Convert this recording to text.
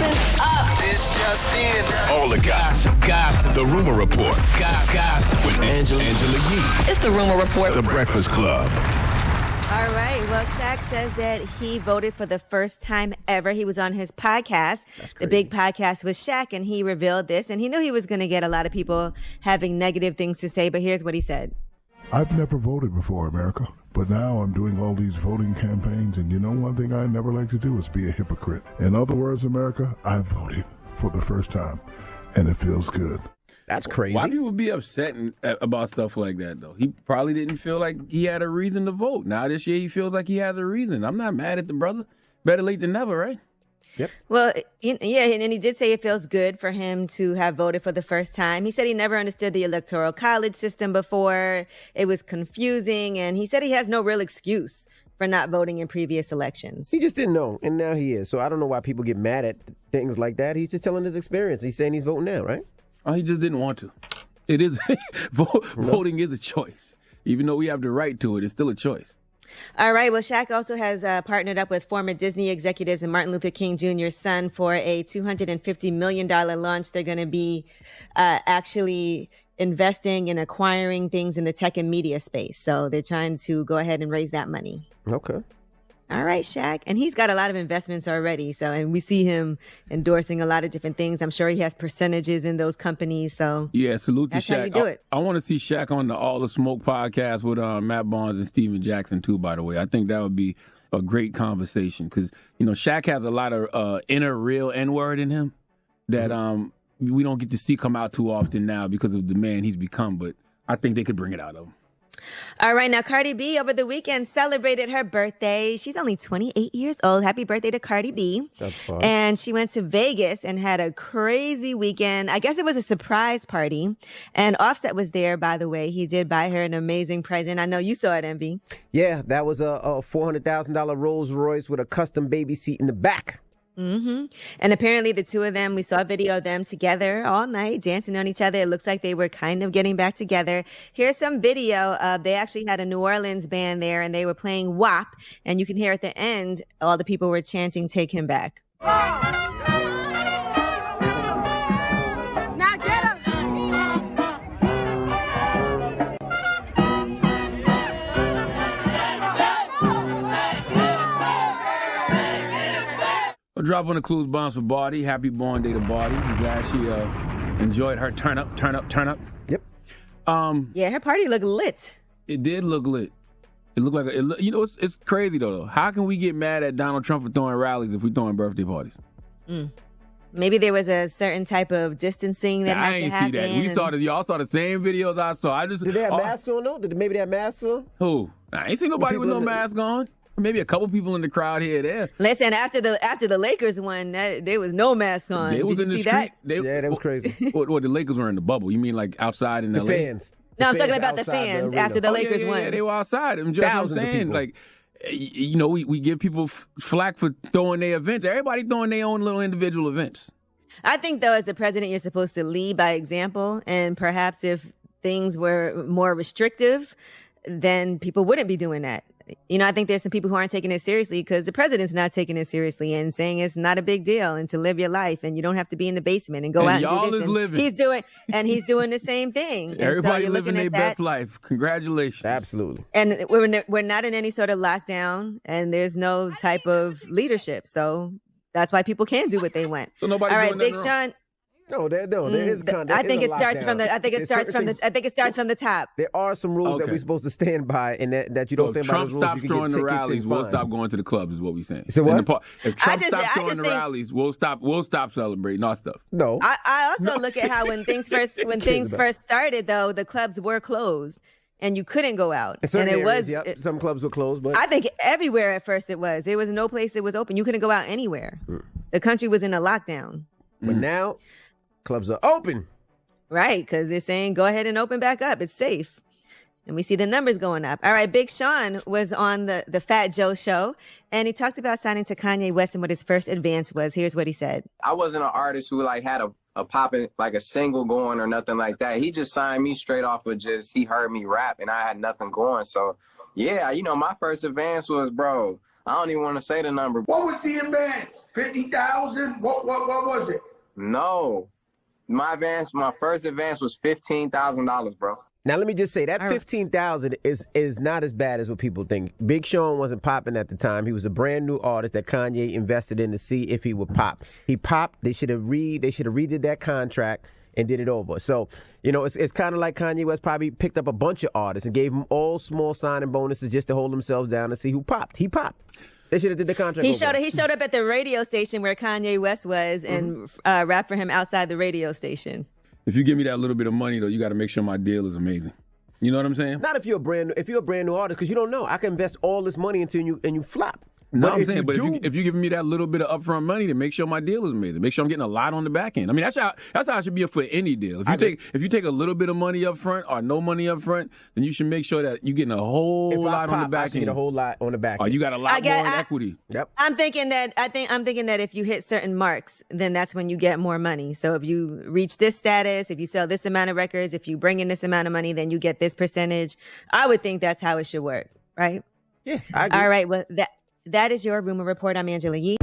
Listen up. This just in. All the gossip. The Rumor Report. Gossip. With Angela Yee. It's the Rumor Report. The Breakfast Club. All right. Well, Shaq says that he voted for the first time ever. He was on his podcast, The Big Podcast with Shaq, and he revealed this. And he knew he was going to get a lot of people having negative things to say, but here's what he said. I've never voted before, America, but now I'm doing all these voting campaigns, and you know one thing I never like to do is be a hypocrite. In other words, America, I voted for the first time, and it feels good. That's crazy. Why people be upset about stuff like that, though? He probably didn't feel like he had a reason to vote. Now this year he feels like he has a reason. I'm not mad at the brother. Better late than never, right? Yep. Well, yeah, and he did say it feels good for him to have voted for the first time. He said he never understood the electoral college system before. It was confusing, and he said he has no real excuse for not voting in previous elections. He just didn't know, and now he is. So I don't know why people get mad at things like that. He's just telling his experience. He's saying he's voting now, right? Oh, he just didn't want to. It is voting is a choice. Even though we have the right to it, it's still a choice. All right. Well, Shaq also has partnered up with former Disney executives and Martin Luther King Jr.'s son for a $250 million launch. They're going to be actually investing and acquiring things in the tech and media space. So they're trying to go ahead and raise that money. Okay. All right, Shaq. And he's got a lot of investments already. So, and we see him endorsing a lot of different things. I'm sure he has percentages in those companies. So yeah, salute to Shaq. That's how you do it. I want to see Shaq on the All the Smoke podcast with Matt Barnes and Steven Jackson too, by the way. I think that would be a great conversation because, you know, Shaq has a lot of inner real N-word in him that we don't get to see come out too often now because of the man he's become. But I think they could bring it out of him. All right. Now, Cardi B over the weekend celebrated her birthday. She's only 28 years old. Happy birthday to Cardi B. That's fun. And she went to Vegas and had a crazy weekend. I guess it was a surprise party. And Offset was there, by the way. He did buy her an amazing present. I know you saw it, MB. Yeah, that was a $400,000 Rolls Royce with a custom baby seat in the back. Mm-hmm. And apparently the two of them, we saw a video of them together all night dancing on each other. It looks like they were kind of getting back together. Here's some video of they actually had a New Orleans band there and they were playing WAP. And you can hear at the end, all the people were chanting, "Take him back." Now get him. I'll drop on the clues bombs for Barty. Happy born day to Barty. I'm glad she enjoyed her turn up. Yep. Yeah, her party looked lit. It did look lit. It looked like you know, it's crazy though. How can we get mad at Donald Trump for throwing rallies if we're throwing birthday parties? Maybe there was a certain type of distancing that had to happen. I ain't see that. We saw the y'all saw the same videos I saw. Did they have masks on though? Maybe they have masks on? Who? I ain't seen nobody with no mask on. Maybe a couple people in the crowd here or there. Listen, after the Lakers won, there was no mask on. Did you see that? Yeah, that was crazy. What the Lakers were in the bubble? You mean like outside in the LA? Fans. No, I'm talking about the fans after the Lakers won. Yeah, they were outside. I'm just saying, like, you know, we give people flack for throwing their events. Everybody throwing their own little individual events. I think, though, as the president, you're supposed to lead by example. And perhaps if things were more restrictive, then people wouldn't be doing that. You know, I think there's some people who aren't taking it seriously because the president's not taking it seriously and saying it's not a big deal and to live your life and you don't have to be in the basement and go out and do this. He's doing the same thing. Everybody living their best life. Congratulations. Absolutely. And we're not in any sort of lockdown and there's no type of leadership. So that's why people can do what they want. So nobody. All right, Big Sean. No, there is conduct. I think it starts from the top. There are some rules that we're supposed to stand by, and that you don't stand by those rules. If Trump stops throwing the rallies, we'll stop going to the clubs. Is what we're saying. So what? If Trump stops throwing the rallies, we'll stop celebrating our stuff. No. I also look at how when things first started, though, the clubs were closed. And you couldn't go out. And it was some clubs were closed, but I think everywhere at first it was. There was no place that was open. You couldn't go out anywhere. The country was in a lockdown. But now clubs are open. Right, because they're saying go ahead and open back up. It's safe. And we see the numbers going up. All right, Big Sean was on the Fat Joe show, and he talked about signing to Kanye West and what his first advance was. Here's what he said. I wasn't an artist who like had a popping, like a single going or nothing like that. He just signed me straight off of he heard me rap and I had nothing going. So, yeah, you know, my first advance was, bro, I don't even want to say the number. What was the advance? 50,000? What was it? No. My first advance was $15,000, bro. Now let me just say that 15,000 is not as bad as what people think. Big Sean wasn't popping at the time. He was a brand new artist that Kanye invested in to see if he would pop. He popped. They should have redid that contract and did it over. So, it's kind of like Kanye West probably picked up a bunch of artists and gave them all small signing bonuses just to hold themselves down and see who popped. He popped. They should have did the contract. He showed up at the radio station where Kanye West was and rapped for him outside the radio station. If you give me that little bit of money, though, you got to make sure my deal is amazing. You know what I'm saying? Not if you're a brand new artist, because you don't know. I can invest all this money into you and you flop. No, I'm saying, but if you're giving me that little bit of upfront money, then make sure my deal is amazing. Make sure I'm getting a lot on the back end. I mean, that's how it should be for any deal. If you take a little bit of money up front or no money up front, then you should make sure that you're getting a whole lot on the back end. Get a whole lot on the back end. Or you got a lot more in equity. Yep. I'm thinking that if you hit certain marks, then that's when you get more money. So if you reach this status, if you sell this amount of records, if you bring in this amount of money, then you get this percentage. I would think that's how it should work, right? Yeah, I agree. All right. Well, that is your Rumor Report. I'm Angela Yee.